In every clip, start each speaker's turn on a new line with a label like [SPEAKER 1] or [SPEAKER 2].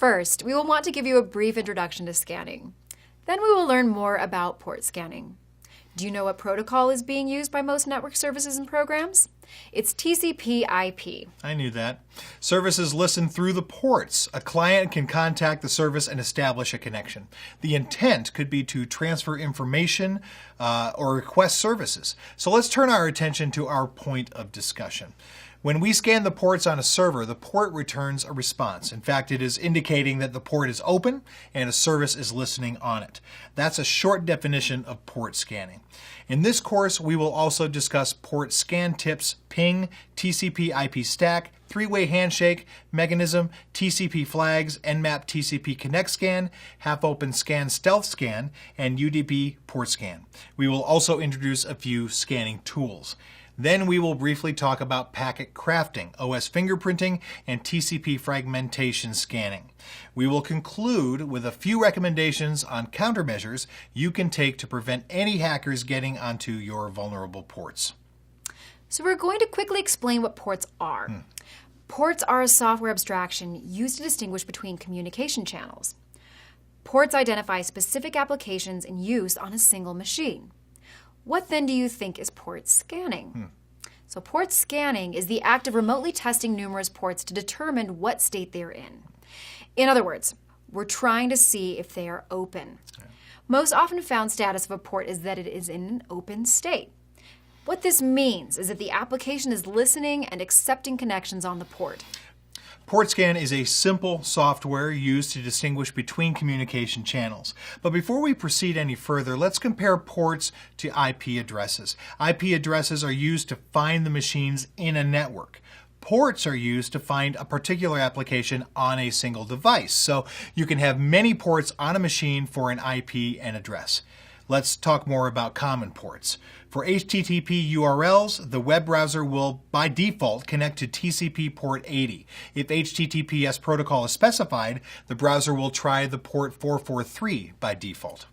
[SPEAKER 1] First, we will want to give you a brief introduction to scanning. Then we will learn more about port scanning. Do you know what protocol is being used by most network services and programs? It's TCP IP.
[SPEAKER 2] I knew that. Services listen through the ports. A client can contact the service and establish a connection. The intent could be to transfer information or request services. So let's turn our attention to our point of discussion. When we scan the ports on a server, the port returns a response. In fact, it is indicating that the port is open and a service is listening on it. That's a short definition of port scanning. In this course, we will also discuss port scan tips, ping, TCP IP stack, three-way handshake, mechanism, TCP flags, Nmap TCP Connect scan, half-open scan stealth scan, and UDP port scan. We will also introduce a few scanning tools. Then we will briefly talk about packet crafting, OS fingerprinting, and TCP fragmentation scanning. We will conclude with a few recommendations on countermeasures you can take to prevent any hackers getting onto your vulnerable ports.
[SPEAKER 1] So we're going to quickly explain what ports are. Ports are a software abstraction used to distinguish between communication channels. Ports identify specific applications in use on a single machine. What then do you think is port scanning? So port scanning is the act of remotely testing numerous ports to determine what state they're in. In other words, we're trying to see if they are open. Most often found status of a port is that it is in an open state. What this means is that the application is listening and accepting connections on the port.
[SPEAKER 2] PortScan is a simple software used to distinguish between communication channels. But before we proceed any further, let's compare ports to IP addresses. IP addresses are used to find the machines in a network. Ports are used to find a particular application on a single device. So you can have many ports on a machine for an IP and address. Let's talk more about common ports. For HTTP URLs, the web browser will, by default, connect to TCP port 80. If HTTPS protocol is specified, the browser will try the port 443 by default.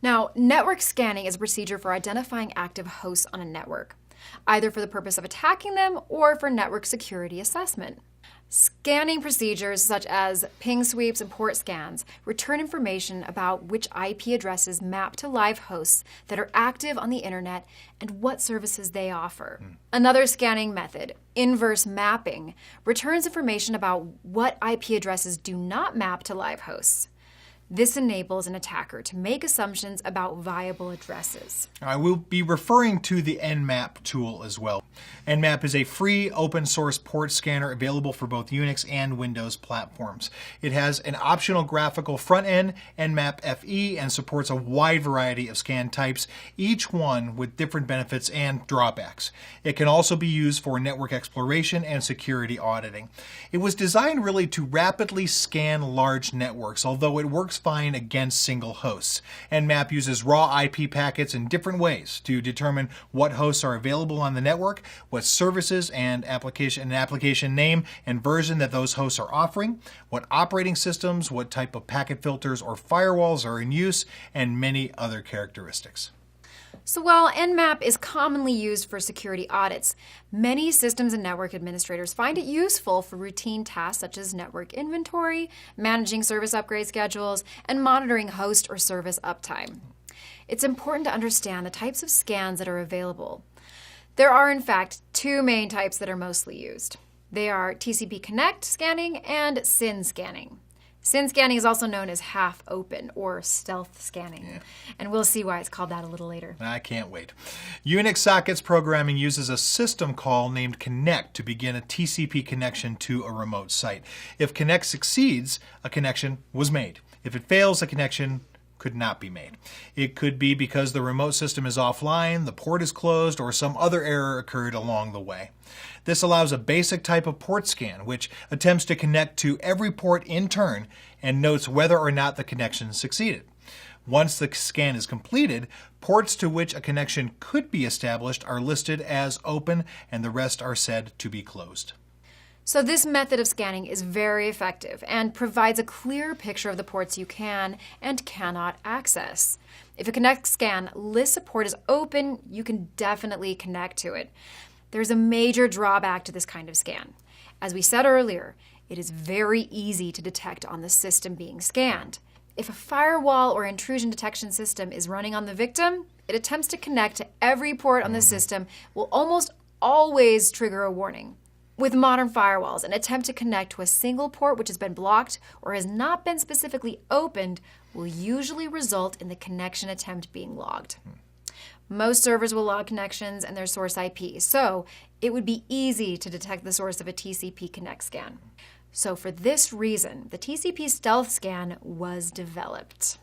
[SPEAKER 1] Now, network scanning is a procedure for identifying active hosts on a network, either for the purpose of attacking them or for network security assessment. Scanning procedures such as ping sweeps and port scans return information about which IP addresses map to live hosts that are active on the internet and what services they offer. Another scanning method, inverse mapping, returns information about what IP addresses do not map to live hosts. This enables an attacker to make assumptions about viable addresses.
[SPEAKER 2] I will be referring to the Nmap tool as well. Nmap is a free open source port scanner available for both Unix and Windows platforms. It has an optional graphical front end, Nmap FE, and supports a wide variety of scan types, each one with different benefits and drawbacks. It can also be used for network exploration and security auditing. It was designed really to rapidly scan large networks, although it works fine against single hosts. Nmap uses raw IP packets in different ways to determine what hosts are available on the network, what services and application name and version that those hosts are offering, what operating systems, what type of packet filters or firewalls are in use, and many other characteristics.
[SPEAKER 1] So while Nmap is commonly used for security audits, many systems and network administrators find it useful for routine tasks such as network inventory, managing service upgrade schedules, and monitoring host or service uptime. It's important to understand the types of scans that are available. There are, in fact, two main types that are mostly used. They are TCP Connect scanning and SYN scanning. SYN scanning is also known as half-open or stealth scanning, and we'll see why it's called that a little later.
[SPEAKER 2] I can't wait. Unix sockets programming uses a system call named Connect to begin a TCP connection to a remote site. If Connect succeeds, a connection was made. If it fails, a connection could not be made. It could be because the remote system is offline, the port is closed, or some other error occurred along the way. This allows a basic type of port scan, which attempts to connect to every port in turn and notes whether or not the connection succeeded. Once the scan is completed, ports to which a connection could be established are listed as open and the rest are said to be closed.
[SPEAKER 1] So this method of scanning is very effective and provides a clear picture of the ports you can and cannot access. If a Connect scan lists a port as open, you can definitely connect to it. There's a major drawback to this kind of scan. As we said earlier, It is very easy to detect on the system being scanned. If a firewall or intrusion detection system is running on the victim, it attempts to connect to every port on the system will almost always trigger a warning. With modern firewalls, an attempt to connect to a single port which has been blocked or has not been specifically opened will usually result in the connection attempt being logged. Most servers will log connections and their source IP, so it would be easy to detect the source of a TCP Connect scan. So for this reason, the TCP Stealth Scan was developed.